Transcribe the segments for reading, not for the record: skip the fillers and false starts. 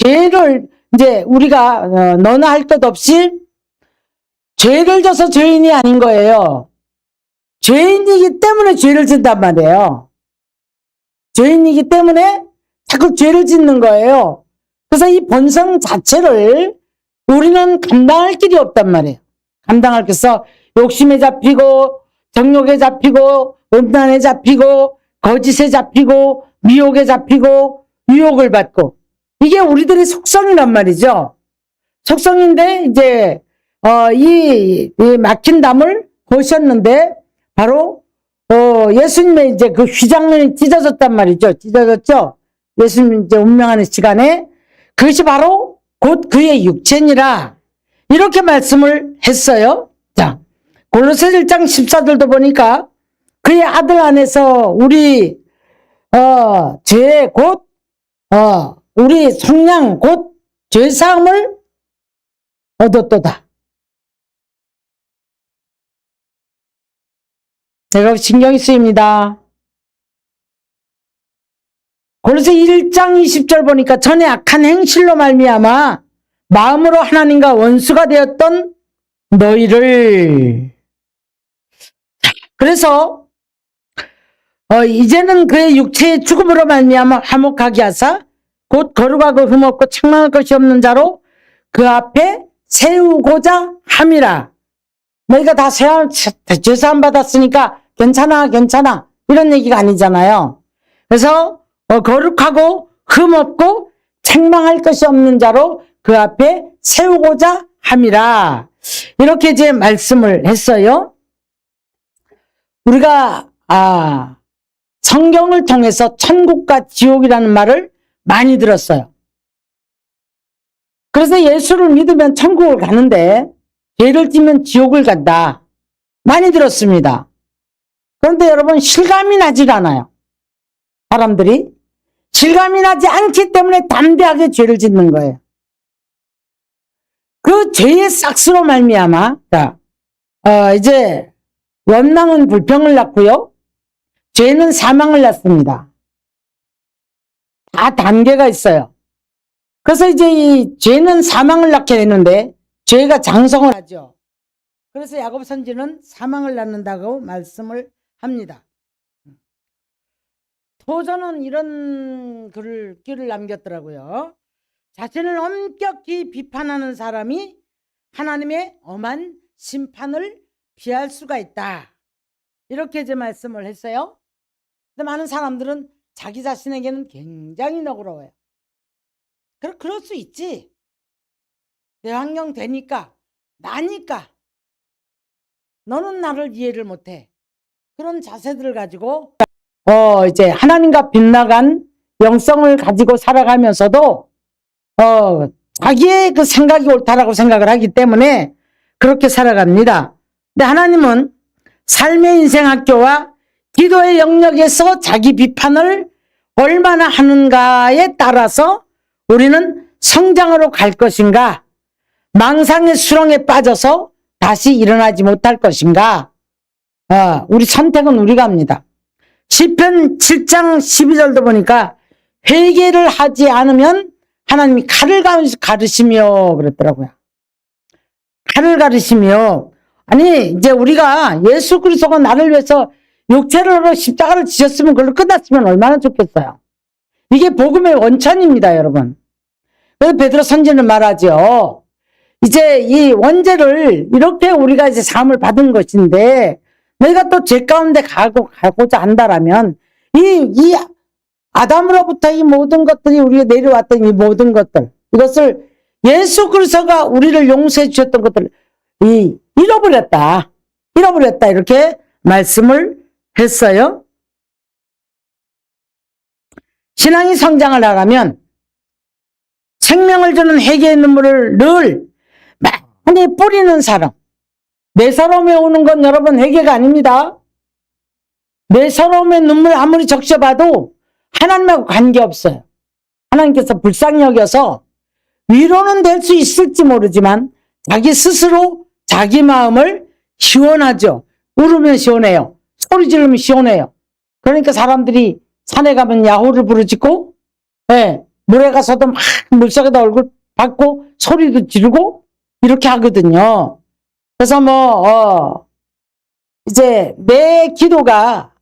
죄를 이제 우리가 너나 할 것 없이 죄를 져서 죄인이 아닌 거예요. 죄인이기 때문에 죄를 짓단 말이에요. 죄인이기 때문에 자꾸 죄를 짓는 거예요. 그래서 이 본성 자체를 우리는 감당할 길이 없단 말이에요. 감당할 게서 욕심에 잡히고 정욕에 잡히고 음란에 잡히고 거짓에 잡히고 미혹에 잡히고 유혹을 받고 이게 우리들의 속성이란 말이죠. 속성인데 이제 이 막힌 담을 보셨는데 바로 예수님의 이제 그 휘장면이 찢어졌단 말이죠. 찢어졌죠. 예수님 이제 운명하는 시간에 그것이 바로 곧 그의 육체니라 이렇게 말씀을 했어요. 자, 골로새 1장 14절도 보니까 그의 아들 안에서 우리 죄 곧 우리 속량 곧 죄사함을 얻었도다. 제가 신경이 쓰입니다. 골로새 1장 20절 보니까 전에 악한 행실로 말미암아 마음으로 하나님과 원수가 되었던 너희를 그래서 이제는 그의 육체의 죽음으로 말미암아 화목하게 하사 곧 거룩하고 흠없고 책망할 것이 없는 자로 그 앞에 세우고자 함이라. 너희가 다 죄사함 받았으니까 괜찮아 이런 얘기가 아니잖아요. 그래서 거룩하고 흠없고 책망할 것이 없는 자로 그 앞에 세우고자 함이라. 이렇게 이제 말씀을 했어요. 우리가 성경을 통해서 천국과 지옥이라는 말을 많이 들었어요. 그래서 예수를 믿으면 천국을 가는데 죄를 지면 지옥을 간다. 많이 들었습니다. 그런데 여러분 실감이 나질 않아요. 사람들이 실감이 나지 않기 때문에 담대하게 죄를 짓는 거예요. 그 죄의 싹스로 말미암아 이제 원망은 불평을 낳고요. 죄는 사망을 낳습니다. 다 단계가 있어요. 그래서 이제 이 죄는 사망을 낳게 되는데 죄가 장성을 하죠. 그래서 야고보 선지는 사망을 낳는다고 말씀을 합니다. 토저는 이런 글을 남겼더라고요. 자신을 엄격히 비판하는 사람이 하나님의 엄한 심판을 피할 수가 있다. 이렇게 이제 말씀을 했어요. 근데 많은 사람들은 자기 자신에게는 굉장히 너그러워요. 그럴 수 있지. 내 환경 되니까, 나니까. 너는 나를 이해를 못해. 그런 자세들을 가지고, 이제 하나님과 빗나간 영성을 가지고 살아가면서도, 자기의 그 생각이 옳다라고 생각을 하기 때문에 그렇게 살아갑니다. 근데 하나님은 삶의 인생 학교와 기도의 영역에서 자기 비판을 얼마나 하는가에 따라서 우리는 성장으로 갈 것인가, 망상의 수렁에 빠져서 다시 일어나지 못할 것인가, 우리 선택은 우리가 합니다. 시편 7장 12절도 보니까 회개를 하지 않으면 하나님이 칼을 가르시며 그랬더라고요. 칼을 가르시며, 아니 이제 우리가 예수 그리스도가 나를 위해서 육체로 십자가를 지셨으면 그걸로 끝났으면 얼마나 좋겠어요. 이게 복음의 원천입니다, 여러분. 그래서 베드로 선지는 말하죠. 이제 이 원죄를 이렇게 우리가 이제 사함을 받은 것인데 너희가 또 죄 가운데 가고자 한다라면 이 아담으로부터 이 모든 것들이 우리가 내려왔던 이 모든 것들, 이것을 예수 그리스도가 우리를 용서해 주셨던 것들을 잃어버렸다 이렇게 말씀을 했어요. 신앙이 성장을 하려면 생명을 주는 회개의 눈물을 늘 많이 뿌리는 사람. 매서러움에 오는 건 여러분 회개가 아닙니다. 매서러움의 눈물 아무리 적셔봐도 하나님하고 관계없어요. 하나님께서 불쌍히 여겨서 위로는 될 수 있을지 모르지만 자기 스스로 자기 마음을 시원하죠. 울으면 시원해요. 소리 지르면 시원해요. 그러니까 사람들이 산에 가면 야호를 부르짖고, 물에 가서도 막 물속에다 얼굴 받고 소리도 지르고 이렇게 하거든요. 그래서 이제 내 기도가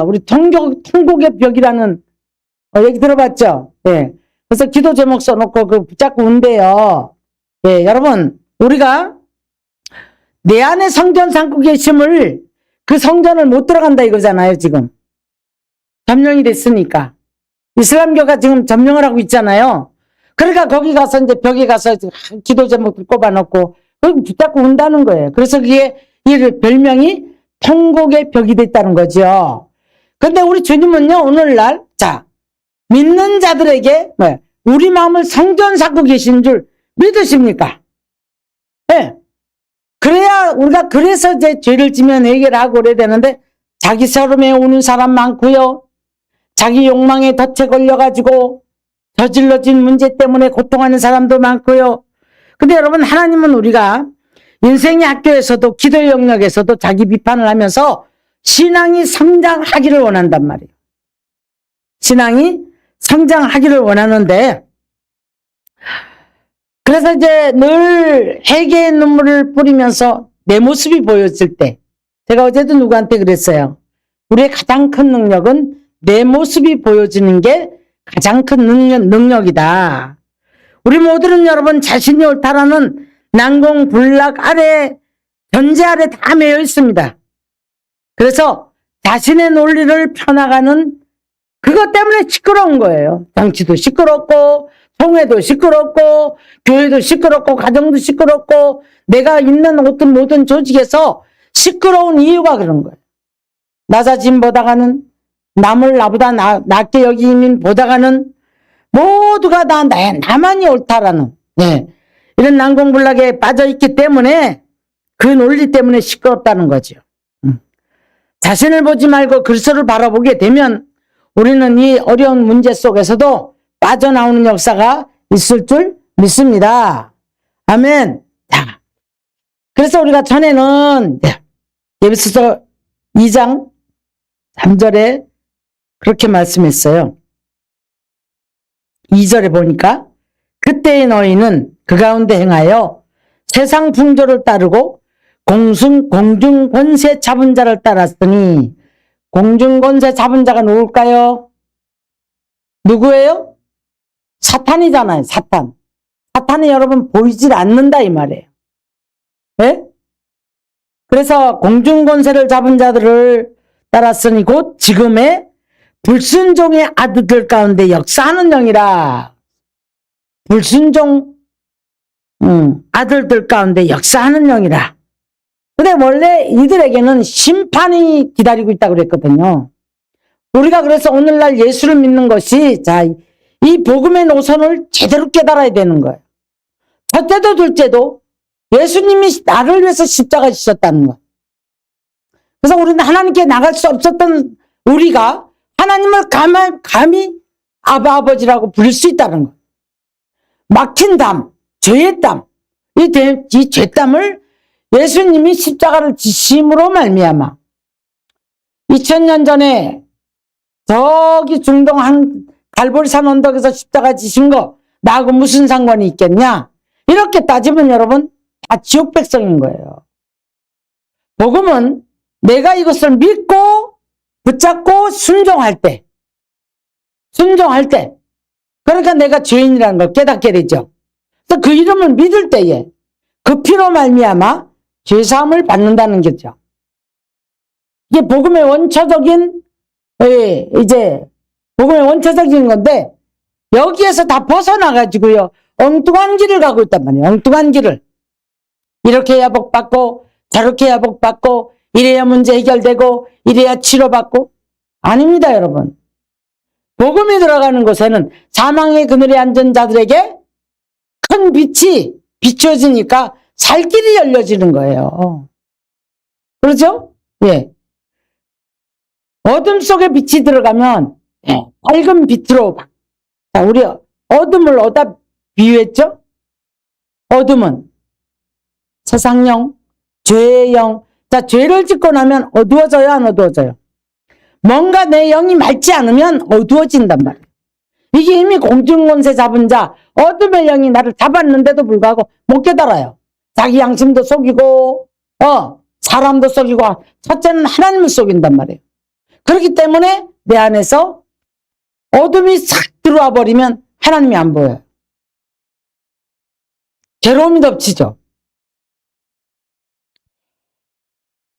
우리 통곡의 벽이라는 얘기 들어봤죠? 예. 그래서 기도 제목 써놓고 붙잡고 운대요. 예, 여러분, 우리가 내 안에 성전 삼고 계심을 그 성전을 못 들어간다 이거잖아요, 지금. 점령이 됐으니까. 이슬람교가 지금 점령을 하고 있잖아요. 그러니까 거기 가서 이제 벽에 가서 기도 제목을 꼽아놓고 거기 붙잡고 운다는 거예요. 그래서 그게 이 별명이 통곡의 벽이 됐다는 거죠. 근데 우리 주님은요, 오늘날, 자, 믿는 자들에게 우리 마음을 성전 삼고 계신 줄 믿으십니까? 예. 네. 그래야 우리가 그래서 이제 죄를 지면 해결하고 그래야 되는데 자기 서름에 오는 사람 많고요. 자기 욕망에 덫에 걸려가지고 저질러진 문제 때문에 고통하는 사람도 많고요. 근데 여러분, 하나님은 우리가 인생의 학교에서도 기도의 영역에서도 자기 비판을 하면서 신앙이 성장하기를 원한단 말이에요. 신앙이 성장하기를 원하는데, 그래서 이제 늘 회개의 눈물을 뿌리면서 내 모습이 보여질 때, 제가 어제도 누구한테 그랬어요. 우리의 가장 큰 능력은 내 모습이 보여지는 게 가장 큰 능력이다. 우리 모두는 여러분 자신이 옳다라는 난공불락 아래, 견제 아래 다 매여 있습니다. 그래서 자신의 논리를 펴나가는 그것 때문에 시끄러운 거예요. 정치도 시끄럽고, 총회도 시끄럽고, 교회도 시끄럽고, 가정도 시끄럽고, 내가 있는 어떤 모든 조직에서 시끄러운 이유가 그런 거예요. 나 자신 보다가는, 남을 나보다 낮게 여기는 보다가는, 모두가 나만이 옳다라는, 이런 난공불락에 빠져있기 때문에, 그 논리 때문에 시끄럽다는 거죠. 자신을 보지 말고 그리스도를 바라보게 되면, 우리는 이 어려운 문제 속에서도 빠져나오는 역사가 있을 줄 믿습니다. 아멘. 자, 그래서 우리가 전에는 에베소서 2장 3절에 그렇게 말씀했어요. 2절에 보니까 그때의 너희는 그 가운데 행하여 세상 풍조를 따르고 공중 권세 잡은 자를 따랐으니, 공중 권세 잡은 자가 누굴까요? 누구예요? 사탄이잖아요. 사탄이 여러분 보이질 않는다 이 말이에요. 네? 그래서 공중 권세를 잡은 자들을 따랐으니 곧 지금의 불순종의 아들들 가운데 역사하는 영이라. 불순종 아들들 가운데 역사하는 영이라. 근데 원래 이들에게는 심판이 기다리고 있다고 그랬거든요. 우리가 그래서 오늘날 예수를 믿는 것이, 자, 이 복음의 노선을 제대로 깨달아야 되는 거예요. 첫째도 둘째도 예수님이 나를 위해서 십자가 지셨다는 거예요. 그래서 우리는 하나님께 나갈 수 없었던 우리가 하나님을 감히 아버지라고 부를 수 있다는 거예요. 막힌 담, 죄의 땀, 이 죄땀을 예수님이 십자가를 지심으로 말미암아 2000년 전에 저기 중동 한 갈보리산 언덕에서 십자가 지신 거 나하고 무슨 상관이 있겠냐? 이렇게 따지면 여러분 다 지옥 백성인 거예요. 복음은 내가 이것을 믿고 붙잡고 순종할 때, 그러니까 내가 죄인이라는 걸 깨닫게 되죠. 그래서 그 이름을 믿을 때에 그 피로 말미암아 죄사함을 받는다는 거죠. 이게 복음의 원초적인, 복음의 원초적인 건데, 여기에서 다 벗어나가지고요, 엉뚱한 길을 가고 있단 말이에요. 엉뚱한 길을. 이렇게 해야 복받고, 저렇게 해야 복받고, 이래야 문제 해결되고, 이래야 치료받고. 아닙니다, 여러분. 복음이 들어가는 곳에는 사망의 그늘에 앉은 자들에게 큰 빛이 비춰지니까 살 길이 열려지는 거예요. 그렇죠? 예. 어둠 속에 빛이 들어가면 밝은 빛으로. 자, 우리 어둠을 어디다 비유했죠? 어둠은 세상령, 죄의 영. 자, 죄를 짓고 나면 어두워져요, 안 어두워져요? 뭔가 내 영이 맑지 않으면 어두워진단 말이에요. 이게 이미 공중권세 잡은 자, 어둠의 영이 나를 잡았는데도 불구하고 못 깨달아요. 자기 양심도 속이고, 사람도 속이고, 첫째는 하나님을 속인단 말이에요. 그렇기 때문에 내 안에서 어둠이 싹 들어와 버리면 하나님이 안 보여요. 괴로움이 덮치죠.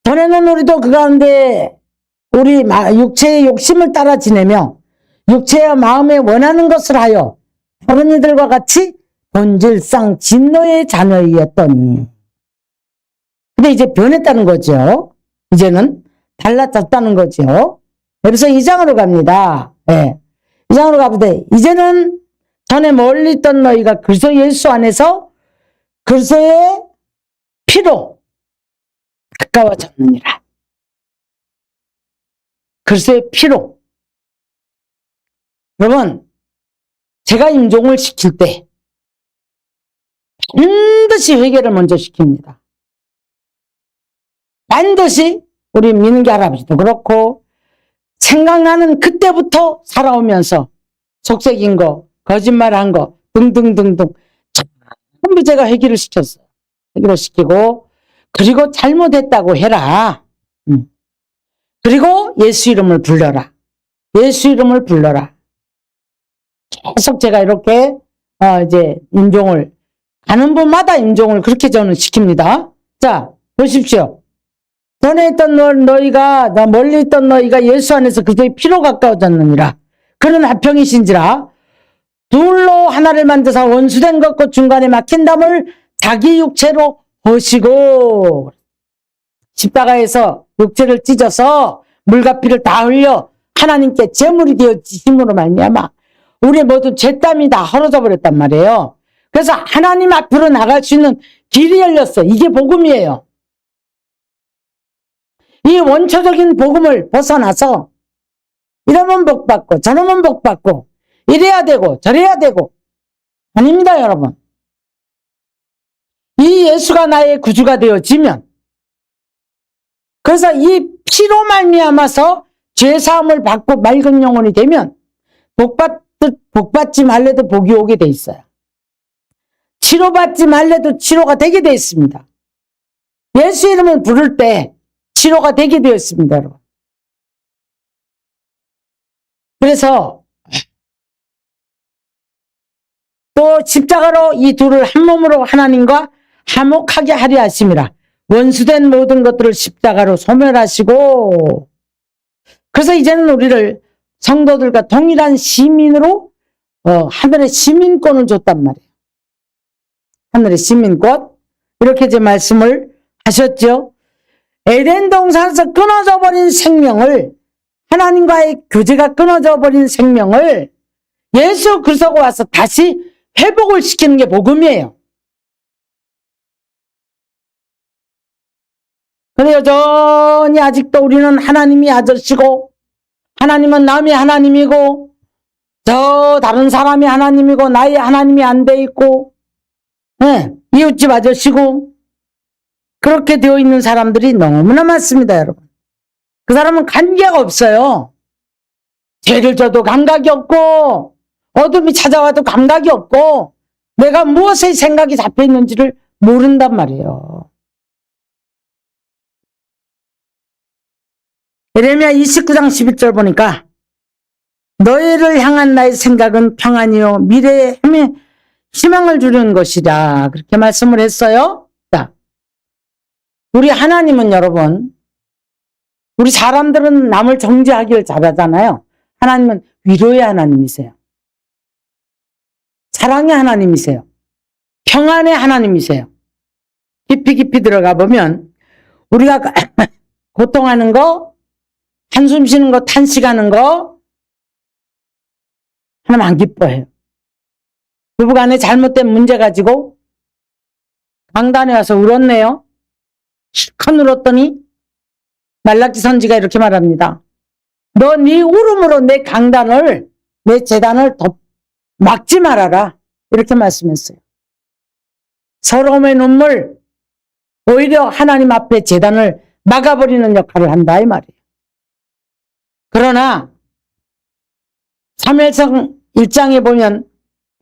전에는 우리도 그 가운데 우리 육체의 욕심을 따라 지내며 육체와 마음에 원하는 것을 하여 다른 이들과 같이 본질상 진노의 자녀이었더니, 근데 이제 변했다는 거죠. 이제는 달라졌다는 거죠. 그래서 2장으로 갑니다. 네. 2장으로 가보되 이제는 전에 멀리 있던 너희가 그리스도 예수 안에서 그리스도의 피로 가까워졌느니라. 그리스도의 피로. 여러분, 제가 임종을 시킬 때 반드시 회개를 먼저 시킵니다. 반드시 우리 민기 할아버지도 그렇고 생각나는 그때부터 살아오면서 속색인 거, 거짓말한 거 등등등등 전부 제가 회개를 시켰어요. 회개를 시키고, 그리고 잘못했다고 해라. 그리고 예수 이름을 불러라. 예수 이름을 불러라. 계속 제가 이렇게 이제 임종을 가는 분마다 임종을 그렇게 저는 시킵니다. 자, 보십시오. 전에 있던 너희가, 멀리 있던 너희가 예수 안에서 그저의 피로 가까워졌느니라. 그는 화평이신지라. 둘로 하나를 만드사 원수된 것과 중간에 막힌 담을 자기 육체로 허시고, 십자가에서 육체를 찢어서 물과 피를 다 흘려 하나님께 제물이 되어 지심으로 말미암아 우리 모두 죄땀이 다 헐어져 버렸단 말이에요. 그래서 하나님 앞으로 나갈 수 있는 길이 열렸어요. 이게 복음이에요. 이 원초적인 복음을 벗어나서 이러면 복받고 저러면 복받고 이래야 되고 저래야 되고, 아닙니다, 여러분. 이 예수가 나의 구주가 되어지면, 그래서 이 피로 말미암아서 죄사함을 받고 맑은 영혼이 되면 복받지 말래도 복이 오게 돼 있어요. 치료받지 말래도 치료가 되게 돼 있습니다. 예수 이름을 부를 때 치료가 되게 되어 있습니다, 여러분. 그래서 또 십자가로 이 둘을 한 몸으로 하나님과 화목하게 하려 하심이라. 원수된 모든 것들을 십자가로 소멸하시고, 그래서 이제는 우리를 성도들과 동일한 시민으로 하늘의 시민권을 줬단 말이에요. 하늘의 시민권. 이렇게 제 말씀을 하셨죠. 에덴 동산에서 끊어져 버린 생명을, 하나님과의 교제가 끊어져 버린 생명을 예수 그리스도가 와서 다시 회복을 시키는 게 복음이에요. 근데 여전히 아직도 우리는 하나님이 아저씨고, 하나님은 남의 하나님이고, 저 다른 사람이 하나님이고, 나의 하나님이 안 돼 있고, 이웃집 아저씨고, 그렇게 되어 있는 사람들이 너무나 많습니다, 여러분. 그 사람은 관계가 없어요. 죄를 져도 감각이 없고, 어둠이 찾아와도 감각이 없고, 내가 무엇에 생각이 잡혀 있는지를 모른단 말이에요. 예레미야 29장 11절 보니까 너희를 향한 나의 생각은 평안이요 미래에 희망을 주는 것이다, 그렇게 말씀을 했어요. 자, 우리 하나님은 여러분, 우리 사람들은 남을 정죄하기를 잘하잖아요. 하나님은 위로의 하나님이세요. 사랑의 하나님이세요. 평안의 하나님이세요. 깊이 들어가 보면 우리가 고통하는 거, 한숨 쉬는 거, 탄식하는 거 하나님 안 기뻐해요. 부부간에 잘못된 문제 가지고 강단에 와서 울었네요. 실컷 울었더니 말라기 선지가 이렇게 말합니다. 너 네 울음으로 내 강단을, 내 재단을 막지 말아라, 이렇게 말씀했어요. 서러움의 눈물, 오히려 하나님 앞에 재단을 막아버리는 역할을 한다, 이 말이에요. 그러나 사무엘상 1장에 보면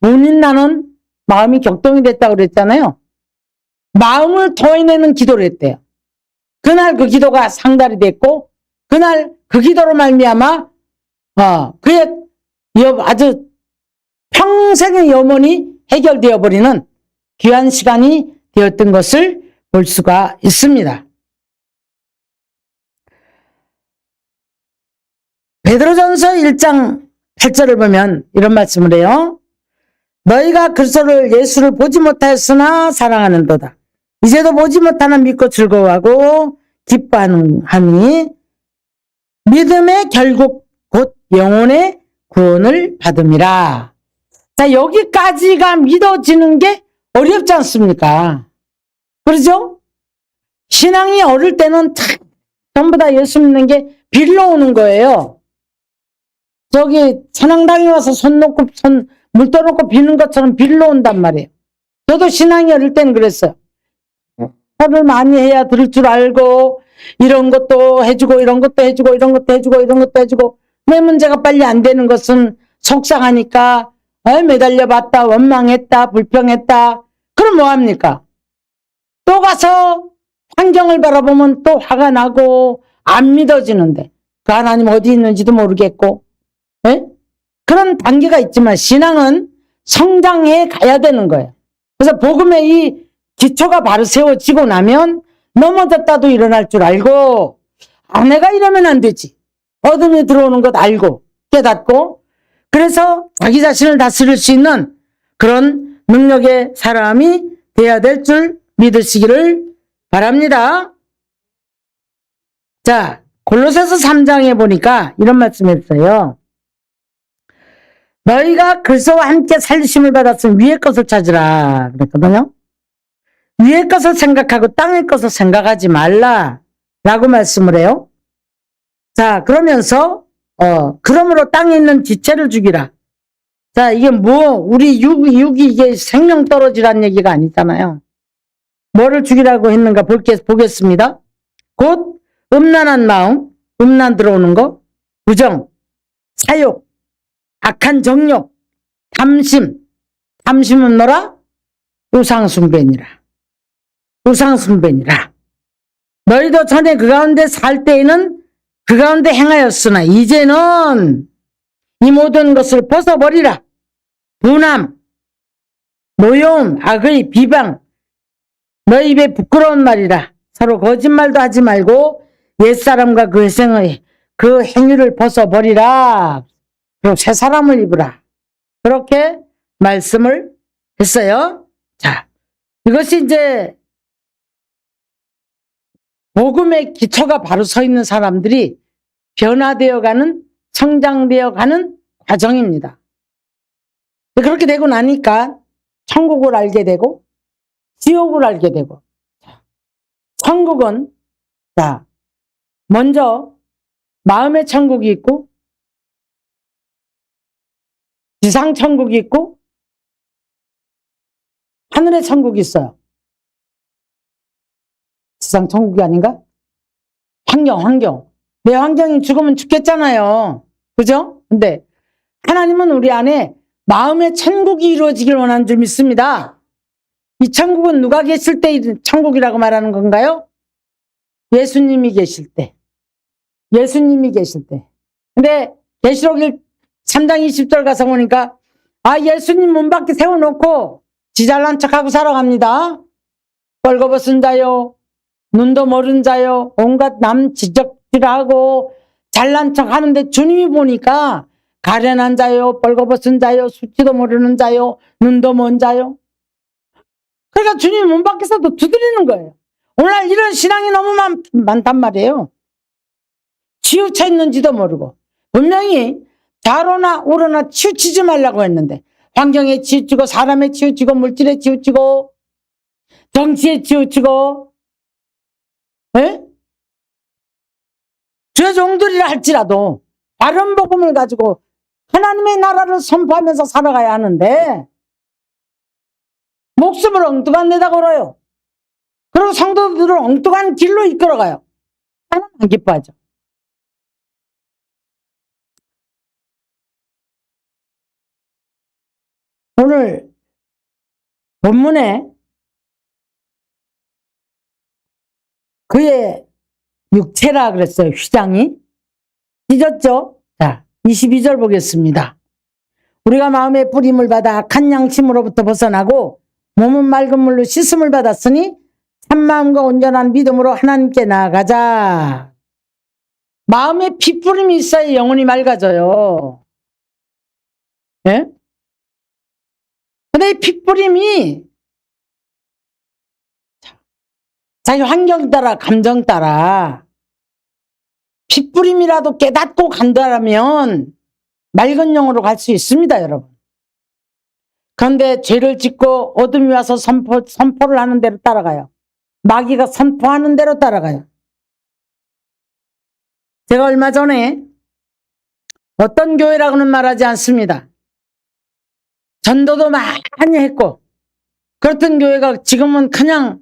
본인 나는 마음이 격동이 됐다고 그랬잖아요. 마음을 토해내는 기도를 했대요. 그날 그 기도가 상달이 됐고 그날 그 기도로 말미암아 그의 아주 평생의 염원이 해결되어 버리는 귀한 시간이 되었던 것을 볼 수가 있습니다. 베드로전서 1장 8절을 보면 이런 말씀을 해요. 너희가 그리스도를 예수를 보지 못하였으나 사랑하는도다. 이제도 보지 못하는 믿고 즐거워하고 기뻐하니 믿음의 결국 곧 영혼의 구원을 받음이라. 자, 여기까지가 믿어지는 게 어렵지 않습니까? 그러죠? 신앙이 어릴 때는 전부 다 예수 믿는 게 빌러 오는 거예요. 저기 선앙당에 와서 물 떠놓고 비는 것처럼 빌러 온단 말이에요. 저도 신앙이 어릴 때는 그랬어요. 설을 많이 해야 들을 줄 알고 이런 것도 해주고 이런 것도 해주고 이런 것도 해주고 이런 것도 해주고 내 문제가 빨리 안 되는 것은 속상하니까 매달려 봤다, 원망했다, 불평했다. 그럼 뭐합니까? 또 가서 환경을 바라보면 또 화가 나고 안 믿어지는데 그 하나님 어디 있는지도 모르겠고 그런 단계가 있지만 신앙은 성장해 가야 되는 거예요. 그래서 복음의 이 기초가 바로 세워지고 나면 넘어졌다도 일어날 줄 알고 내가 이러면 안 되지. 어둠이 들어오는 것 알고 깨닫고 그래서 자기 자신을 다스릴 수 있는 그런 능력의 사람이 돼야 될 줄 믿으시기를 바랍니다. 자, 골로새서 3장에 보니까 이런 말씀을 했어요. 너희가 그리스도와 함께 살리심을 받았으면 위의 것을 찾으라 그랬거든요. 위의 것을 생각하고 땅의 것을 생각하지 말라 라고 말씀을 해요. 자, 그러면서 그러므로 땅에 있는 지체를 죽이라. 자, 이게 우리 육이 이게 생명 떨어지라는 얘기가 아니잖아요. 뭐를 죽이라고 했는가 보겠습니다. 곧 음란한 마음, 음란 들어오는 거, 부정, 사욕, 악한 정욕, 탐심은 뭐라? 우상숭배니라. 너희도 전에 그 가운데 살 때에는 그 가운데 행하였으나 이제는 이 모든 것을 벗어버리라. 분함, 노여움, 악의, 비방, 너희 입에 부끄러운 말이라. 서로 거짓말도 하지 말고 옛사람과 그 행위를 벗어버리라. 그리고 새 사람을 입으라. 그렇게 말씀을 했어요. 자, 이것이 이제 복음의 기초가 바로 서 있는 사람들이 변화되어가는, 성장되어가는 과정입니다. 그렇게 되고 나니까 천국을 알게 되고 지옥을 알게 되고, 천국은 자 먼저 마음의 천국이 있고 지상 천국이 있고 하늘의 천국이 있어요. 지상 천국이 아닌가? 환경. 내 환경이 죽으면 죽겠잖아요. 그죠? 근데 하나님은 우리 안에 마음의 천국이 이루어지길 원하는 줄 믿습니다. 이 천국은 누가 계실 때 천국이라고 말하는 건가요? 예수님이 계실 때. 근데 계시록 3장 20절 가서 보니까 예수님 문 밖에 세워놓고 지 잘난 척하고 살아갑니다. 벌거벗은 자요, 눈도 모른 자요, 온갖 남 지적질하고 잘난 척 하는데 주님이 보니까 가련한 자요, 벌거벗은 자요, 수치도 모르는 자요, 눈도 먼 자요. 그러니까 주님이 문 밖에서도 두드리는 거예요. 오늘날 이런 신앙이 너무 많단 말이에요. 치우쳐 있는지도 모르고. 분명히 좌로나 우로나 치우치지 말라고 했는데 환경에 치우치고 사람에 치우치고 물질에 치우치고 정치에 치우치고 주의 종들이라 할지라도 바른 복음을 가지고 하나님의 나라를 선포하면서 살아가야 하는데 목숨을 엉뚱한 데다 걸어요. 그리고 성도들을 엉뚱한 길로 이끌어가요. 하나님 안 기뻐하죠. 오늘 본문에 그의 육체라 그랬어요. 휘장이. 찢었죠? 자, 22절 보겠습니다. 우리가 마음의 뿌림을 받아 악한 양심으로부터 벗어나고 몸은 맑은 물로 씻음을 받았으니 참마음과 온전한 믿음으로 하나님께 나아가자. 마음에 핏뿌림이 있어야 영혼이 맑아져요. 예? 근데 이 핏뿌림이 자기 환경 따라 감정 따라 핏뿌림이라도 깨닫고 간다면 맑은 영으로 갈 수 있습니다, 여러분. 그런데 죄를 짓고 어둠이 와서 선포를 하는 대로 따라가요. 마귀가 선포하는 대로 따라가요. 제가 얼마 전에 어떤 교회라고는 말하지 않습니다. 전도도 많이 했고 그렇던 교회가 지금은 그냥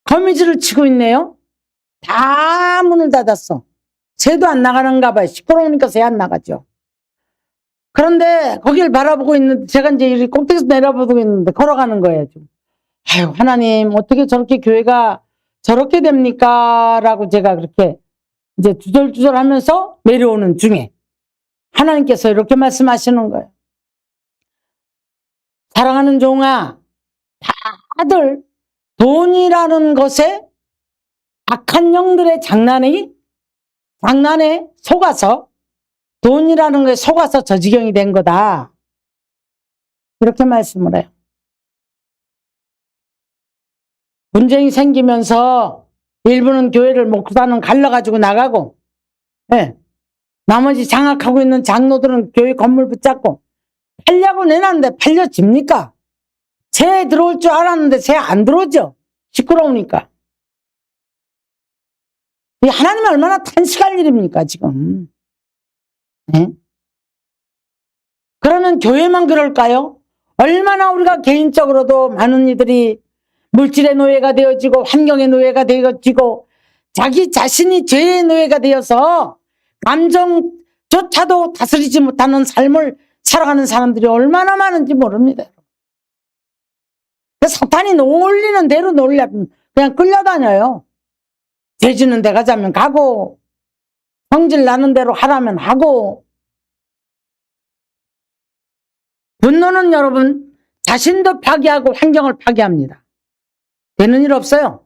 거미줄을 치고 있네요. 다 문을 닫았어. 새도 안 나가는가 봐요. 시끄러우니까 새 안 나가죠. 그런데 거길 바라보고 있는데 제가 이제 이 꼭대기에서 내려보고 있는데 걸어가는 거예요. 좀. 아유, 하나님 어떻게 저렇게 교회가 저렇게 됩니까? 라고 제가 그렇게 이제 주절주절 하면서 내려오는 중에 하나님께서 이렇게 말씀하시는 거예요. 사랑하는 종아, 다들 돈이라는 것에 악한 영들의 장난에 속아서 돈이라는 거에 속아서 저 지경이 된 거다. 이렇게 말씀을 해요. 분쟁이 생기면서 일부는 교회를 목사는 갈라가지고 나가고, 예. 나머지 장악하고 있는 장로들은 교회 건물 붙잡고 팔려고 내놨는데 팔려집니까? 새 들어올 줄 알았는데 새 안 들어오죠. 시끄러우니까. 이 하나님 얼마나 탄식할 일입니까 지금. 네? 그러면 교회만 그럴까요? 얼마나 우리가 개인적으로도 많은 이들이 물질의 노예가 되어지고 환경의 노예가 되어지고 자기 자신이 죄의 노예가 되어서 감정조차도 다스리지 못하는 삶을 살아가는 사람들이 얼마나 많은지 모릅니다. 사탄이 놀리는 대로 그냥 끌려다녀요. 죄지는 데 가자면 가고 성질 나는 대로 하라면 하고. 분노는 여러분 자신도 파괴하고 환경을 파괴합니다. 되는 일 없어요.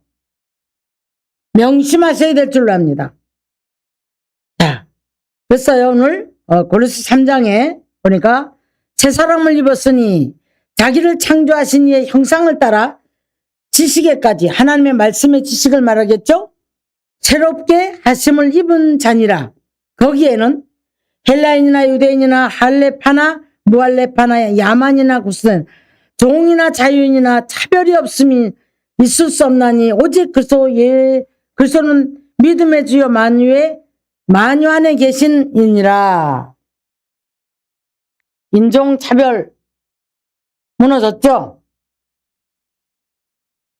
명심하셔야 될 줄로 압니다. 자, 그랬어요. 오늘 고린도서 3장에 보니까 새 사람을 입었으니 자기를 창조하신 이의 형상을 따라 지식에까지 하나님의 말씀의 지식을 말하겠죠. 새롭게 하심을 입은 자니라. 거기에는 헬라인이나 유대인이나 할레파나 무할레파나 야만이나 구스는 종이나 자유인이나 차별이 없음이 있을 수 없나니 오직 그리스도는 믿음의 주여 만유 안에 계신 이니라. 인종차별 무너졌죠?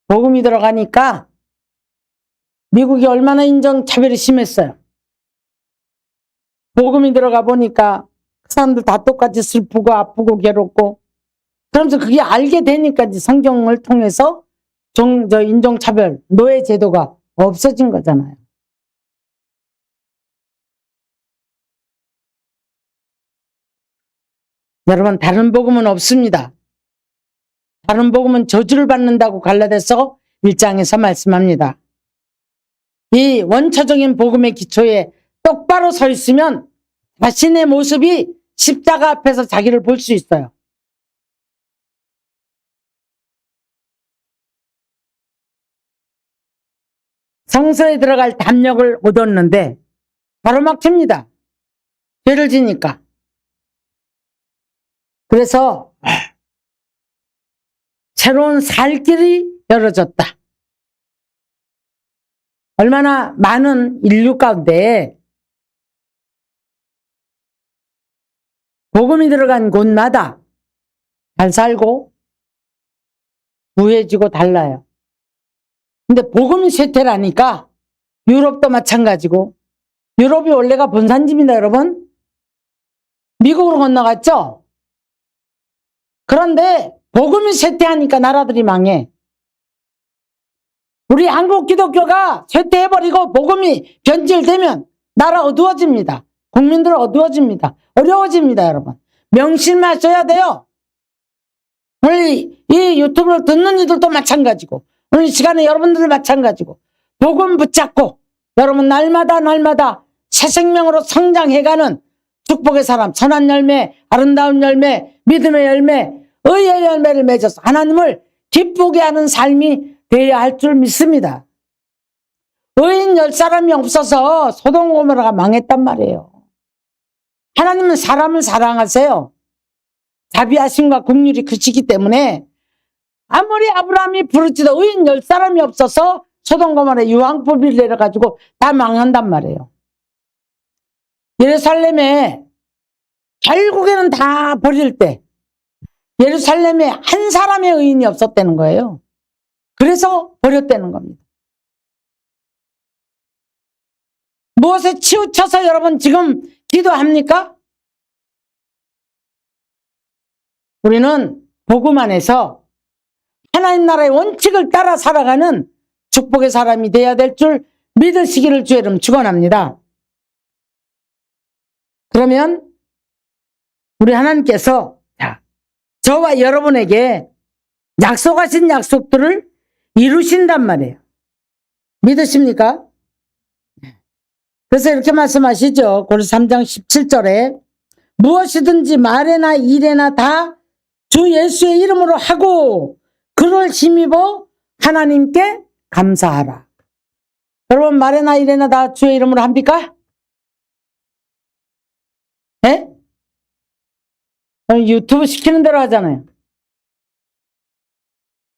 복음이 들어가니까 미국이 얼마나 인종차별이 심했어요. 복음이 들어가 보니까 그 사람들 다 똑같이 슬프고 아프고 괴롭고 그러면서 그게 알게 되니까 이제 성경을 통해서 인종차별, 노예제도가 없어진 거잖아요. 여러분, 다른 복음은 없습니다. 다른 복음은 저주를 받는다고 갈라디아서 1장에서 말씀합니다. 이 원초적인 복음의 기초에 똑바로 서 있으면 자신의 모습이 십자가 앞에서 자기를 볼 수 있어요. 성소에 들어갈 담력을 얻었는데 가로막힙니다. 죄를 지니까. 그래서 새로운 살 길이 열어졌다. 얼마나 많은 인류 가운데 복음이 들어간 곳마다 잘 살고 부해지고 달라요. 근데 복음이 쇠퇴라니까 유럽도 마찬가지고, 유럽이 원래가 본산집입니다, 여러분. 미국으로 건너갔죠? 그런데 복음이 쇠퇴하니까 나라들이 망해. 우리 한국 기독교가 쇠퇴해버리고 복음이 변질되면 나라 어두워집니다. 국민들 어두워집니다. 어려워집니다, 여러분. 명심하셔야 돼요. 오늘 이 유튜브를 듣는 이들도 마찬가지고, 오늘 이 시간에 여러분들 마찬가지고, 복음 붙잡고 여러분 날마다 새 생명으로 성장해가는 축복의 사람, 선한 열매, 아름다운 열매, 믿음의 열매, 의의 열매를 맺어서 하나님을 기쁘게 하는 삶이 되어야 할 줄 믿습니다. 의인 10사람이 없어서 소돔 고모라가 망했단 말이에요. 하나님은 사람을 사랑하세요. 자비하심과 긍휼이 크시기 때문에 아무리 아브라함이 부르짖어 의인 10사람이 없어서 소돔 고모라에 유황불을 내려가지고 다 망한단 말이에요. 예루살렘에 결국에는 다 버릴 때 예루살렘에 한 사람의 의인이 없었다는 거예요. 그래서 버렸다는 겁니다. 무엇에 치우쳐서 여러분 지금 기도합니까? 우리는 복음 안에서 하나님 나라의 원칙을 따라 살아가는 축복의 사람이 되어야 될 줄 믿으시기를 주의 이름 축원합니다. 그러면 우리 하나님께서 저와 여러분에게 약속하신 약속들을 이루신단 말이에요. 믿으십니까? 그래서 이렇게 말씀하시죠. 고린도서 3장 17절에 무엇이든지 말에나 일에나 다 주 예수의 이름으로 하고 그를 힘입어 하나님께 감사하라. 여러분 말에나 일에나 다 주의 이름으로 합니까? 예? 유튜브 시키는 대로 하잖아요.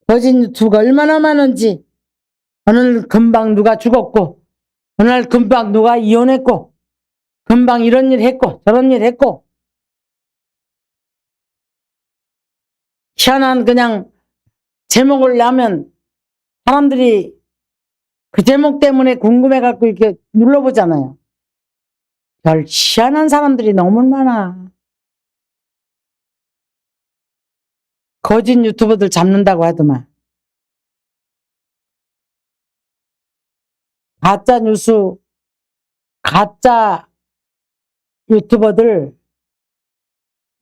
거짓 유튜브가 얼마나 많은지, 오늘 금방 누가 죽었고, 오늘 금방 누가 이혼했고, 금방 이런 일 했고, 저런 일 했고, 희한한 그냥 제목을 내면 사람들이 그 제목 때문에 궁금해갖고 이렇게 눌러보잖아요. 별 희한한 사람들이 너무 많아. 거짓 유튜버들 잡는다고 하더만. 가짜 뉴스, 가짜 유튜버들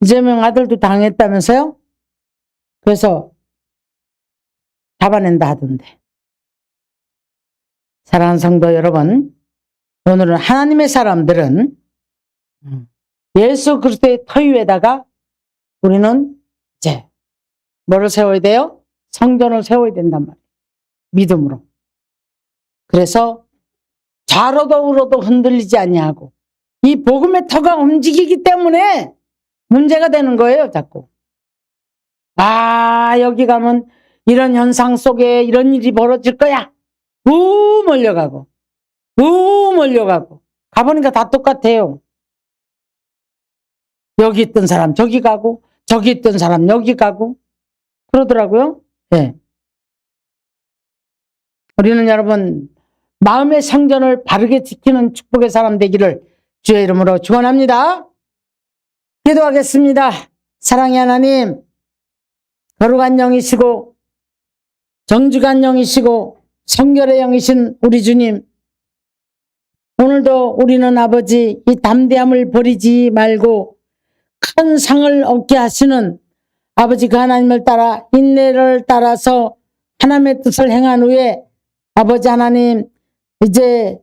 이재명 아들도 당했다면서요? 그래서 잡아낸다 하던데. 사랑하는 성도 여러분, 오늘은 하나님의 사람들은 예수 그리스도의 터 위에다가 우리는 이제 뭐를 세워야 돼요? 성전을 세워야 된단 말이에요. 믿음으로. 그래서 좌로도 우로도 흔들리지 아니하고 이 복음의 터가 움직이기 때문에 문제가 되는 거예요, 자꾸. 아, 여기 가면 이런 현상 속에 이런 일이 벌어질 거야. 몰려가고 몰려가고 가보니까 다 똑같아요. 여기 있던 사람 저기 가고 저기 있던 사람 여기 가고 그러더라고요. 네. 우리는 여러분 마음의 성전을 바르게 지키는 축복의 사람 되기를 주의 이름으로 축원합니다. 기도하겠습니다. 사랑의 하나님, 거룩한 영이시고 정직한 영이시고 성결의 영이신 우리 주님, 오늘도 우리는 아버지 이 담대함을 버리지 말고 큰 상을 얻게 하시는 아버지 그 하나님을 따라 인내를 따라서 하나님의 뜻을 행한 후에 아버지 하나님 이제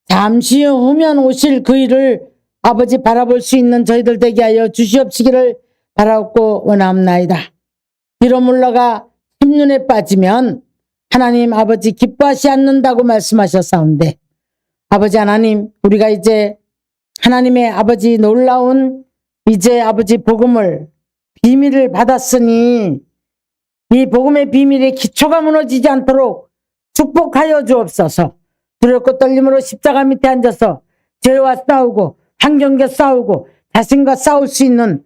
잠시 후면 오실 그 일을 아버지 바라볼 수 있는 저희들 되게 하여 주시옵시기를 바라옵고 원하옵나이다. 비로 물러가 흰눈에 빠지면 하나님 아버지 기뻐하시 않는다고 말씀하셨사온데 아버지 하나님 우리가 이제 하나님의 아버지 놀라운 이제 아버지 복음을 비밀을 받았으니 이 복음의 비밀의 기초가 무너지지 않도록 축복하여 주옵소서. 두렵고 떨림으로 십자가 밑에 앉아서 죄와 싸우고 환경과 싸우고 자신과 싸울 수 있는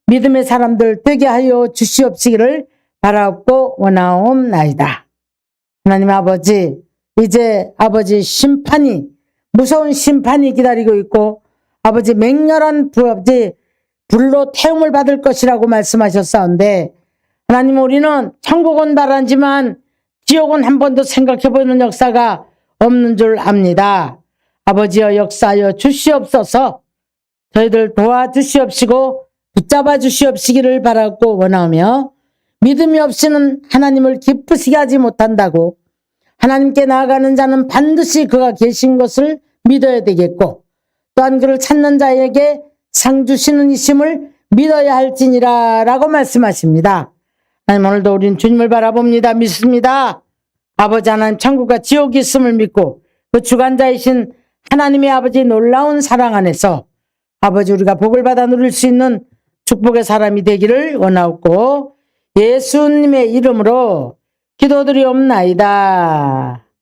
믿음의 사람들 되게 하여 주시옵시기를 바라옵고 원하옵나이다. 하나님 아버지 이제 아버지 심판이 무서운 심판이 기다리고 있고 아버지 맹렬한 아버지 불로 태움을 받을 것이라고 말씀하셨사온데 하나님, 우리는 천국은 바라지만 지옥은 한 번도 생각해보는 역사가 없는 줄 압니다. 아버지여, 역사하여 주시옵소서. 저희들 도와주시옵시고 붙잡아 주시옵시기를 바라고 원하며, 믿음이 없이는 하나님을 기쁘시게 하지 못한다고, 하나님께 나아가는 자는 반드시 그가 계신 것을 믿어야 되겠고, 또한 그를 찾는 자에게 상 주시는 이심을 믿어야 할지니라 라고 말씀하십니다. 하나님, 오늘도 우리는 주님을 바라봅니다. 믿습니다. 아버지 하나님, 천국과 지옥이 있음을 믿고 그 주관자이신 하나님의 아버지 놀라운 사랑 안에서 아버지, 우리가 복을 받아 누릴 수 있는 축복의 사람이 되기를 원하옵고 예수님의 이름으로 기도드리옵나이다.